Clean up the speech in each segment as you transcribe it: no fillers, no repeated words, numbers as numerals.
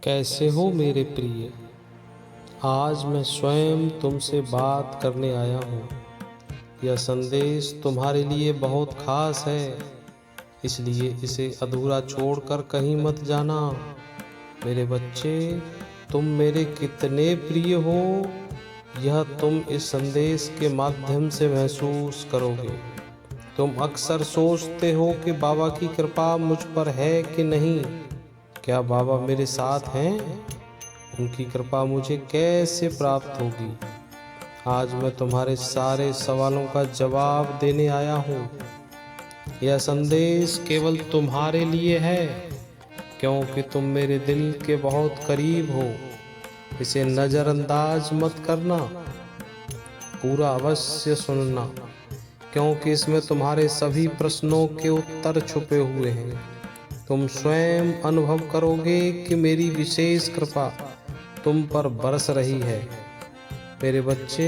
कैसे हो मेरे प्रिय। आज मैं स्वयं तुमसे बात करने आया हूँ। यह संदेश तुम्हारे लिए बहुत खास है, इसलिए इसे अधूरा छोड़कर कहीं मत जाना। मेरे बच्चे, तुम मेरे कितने प्रिय हो, यह तुम इस संदेश के माध्यम से महसूस करोगे। तुम अक्सर सोचते हो कि बाबा की कृपा मुझ पर है कि नहीं। क्या बाबा मेरे साथ हैं? उनकी कृपा मुझे कैसे प्राप्त होगी? आज मैं तुम्हारे सारे सवालों का जवाब देने आया हूँ। यह संदेश केवल तुम्हारे लिए है, क्योंकि तुम मेरे दिल के बहुत करीब हो। इसे नज़रअंदाज मत करना, पूरा अवश्य सुनना, क्योंकि इसमें तुम्हारे सभी प्रश्नों के उत्तर छुपे हुए हैं। तुम स्वयं अनुभव करोगे कि मेरी विशेष कृपा तुम पर बरस रही है। मेरे बच्चे,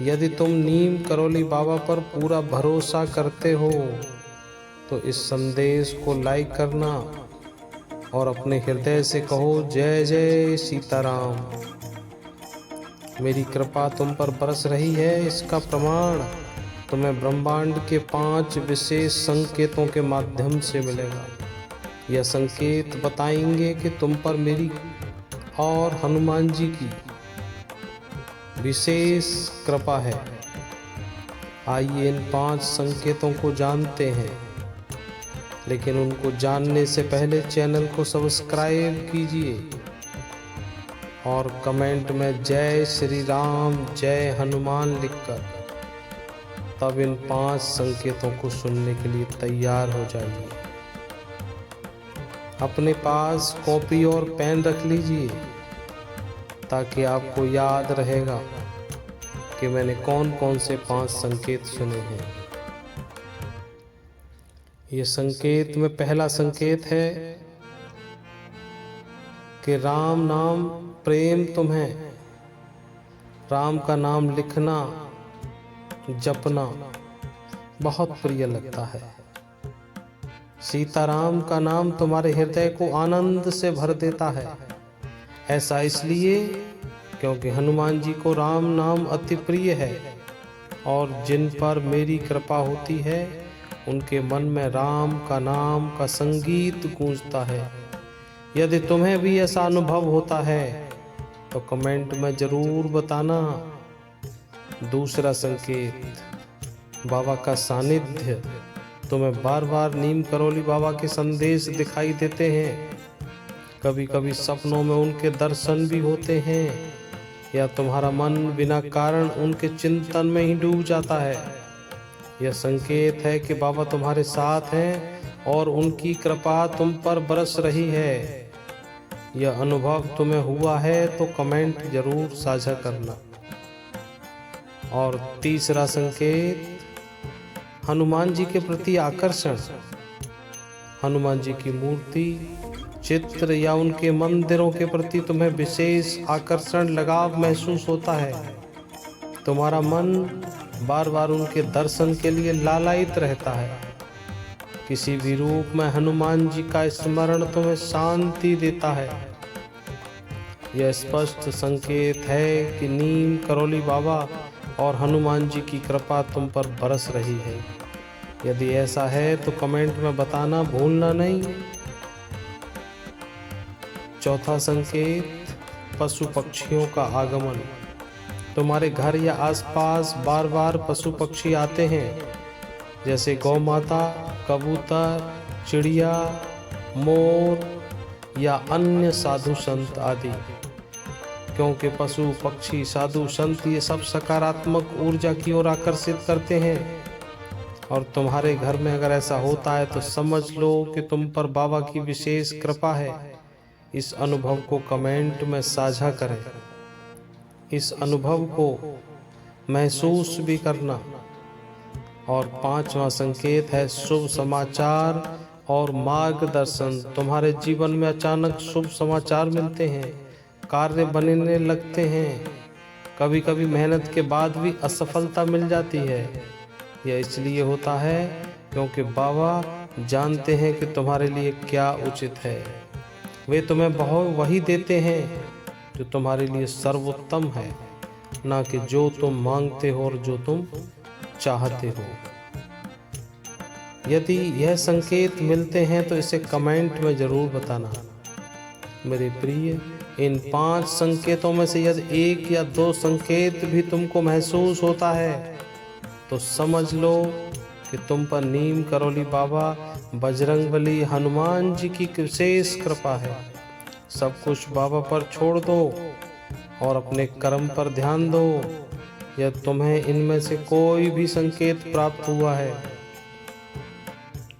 यदि तुम नीम करौली बाबा पर पूरा भरोसा करते हो तो इस संदेश को लाइक करना और अपने हृदय से कहो, जय जय सीताराम। मेरी कृपा तुम पर बरस रही है, इसका प्रमाण तुम्हें ब्रह्मांड के 5 विशेष संकेतों के माध्यम से मिलेगा। यह संकेत बताएंगे कि तुम पर मेरी और हनुमान जी की विशेष कृपा है। आइए इन 5 संकेतों को जानते हैं, लेकिन उनको जानने से पहले चैनल को सब्सक्राइब कीजिए और कमेंट में जय श्री राम जय हनुमान लिखकर तब इन 5 संकेतों को सुनने के लिए तैयार हो जाइए। अपने पास कॉपी और पेन रख लीजिए ताकि आपको याद रहेगा कि मैंने कौन कौन से 5 संकेत सुने हैं। ये संकेत में पहला संकेत है कि राम नाम प्रेम तुम्हें, राम का नाम लिखना जपना बहुत प्रिय लगता है। सीताराम का नाम तुम्हारे हृदय को आनंद से भर देता है। ऐसा इसलिए क्योंकि हनुमान जी को राम नाम अति प्रिय है और जिन पर मेरी कृपा होती है उनके मन में राम का नाम का संगीत गूंजता है। यदि तुम्हें भी ऐसा अनुभव होता है तो कमेंट में जरूर बताना। दूसरा संकेत, बाबा का सानिध्य। तुम्हें बार बार नीम करौली बाबा के संदेश दिखाई देते हैं। कभी कभी सपनों में उनके दर्शन भी होते हैं, या तुम्हारा मन बिना कारण उनके चिंतन में ही डूब जाता है। यह संकेत है कि बाबा तुम्हारे साथ हैं और उनकी कृपा तुम पर बरस रही है। यह अनुभव तुम्हें हुआ है तो कमेंट जरूर साझा करना। और तीसरा संकेत, हनुमान जी के प्रति आकर्षण। हनुमान जी की मूर्ति, चित्र या उनके मंदिरों के प्रति तुम्हें विशेष आकर्षण लगाव महसूस होता है। तुम्हारा मन बार बार उनके दर्शन के लिए लालायित रहता है। किसी भी रूप में हनुमान जी का स्मरण तुम्हें शांति देता है। यह स्पष्ट संकेत है कि नीम करौली बाबा और हनुमान जी की कृपा तुम पर बरस रही है। यदि ऐसा है तो कमेंट में बताना भूलना नहीं। चौथा संकेत, पशु पक्षियों का आगमन। तुम्हारे घर या आसपास बार बार पशु पक्षी आते हैं, जैसे गौ माता, कबूतर, चिड़िया, मोर या अन्य साधु संत आदि। क्योंकि पशु पक्षी साधु संत ये सब सकारात्मक ऊर्जा की ओर आकर्षित करते हैं, और तुम्हारे घर में अगर ऐसा होता है तो समझ लो कि तुम पर बाबा की विशेष कृपा है। इस अनुभव को कमेंट में साझा करें। इस अनुभव को महसूस भी करना। और 5वां संकेत है शुभ समाचार और मार्गदर्शन। तुम्हारे जीवन में अचानक शुभ समाचार मिलते हैं, कार्य बनने लगते हैं। कभी कभी मेहनत के बाद भी असफलता मिल जाती है। यह इसलिए होता है क्योंकि बाबा जानते हैं कि तुम्हारे लिए क्या उचित है। वे तुम्हें बहुत वही देते हैं जो तुम्हारे लिए सर्वोत्तम है, ना कि जो तुम मांगते हो और जो तुम चाहते हो। यदि यह संकेत मिलते हैं तो इसे कमेंट में ज़रूर बताना। मेरे प्रिय, इन 5 संकेतों में से यदि 1 या 2 संकेत भी तुमको महसूस होता है तो समझ लो कि तुम पर नीम करौली बाबा, बजरंगबली, हनुमान जी की विशेष कृपा है। सब कुछ बाबा पर छोड़ दो और अपने कर्म पर ध्यान दो। यदि तुम्हें इनमें से कोई भी संकेत प्राप्त हुआ है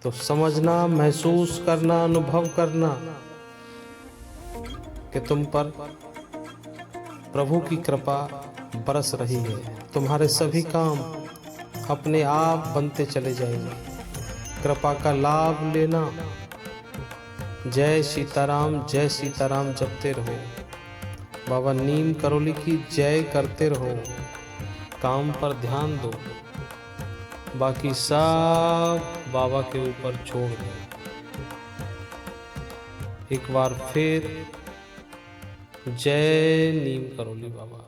तो समझना, महसूस करना, अनुभव करना कि तुम पर प्रभु की कृपा बरस रही है। तुम्हारे सभी काम अपने आप बनते चले जाएंगे। कृपा का लाभ लेना। जय सीताराम, जय सीताराम जपते रहो। बाबा नीम करौली की जय करते रहो। काम पर ध्यान दो, बाकी सब बाबा के ऊपर छोड़ दो। एक बार फिर जय नीम करौली बाबा।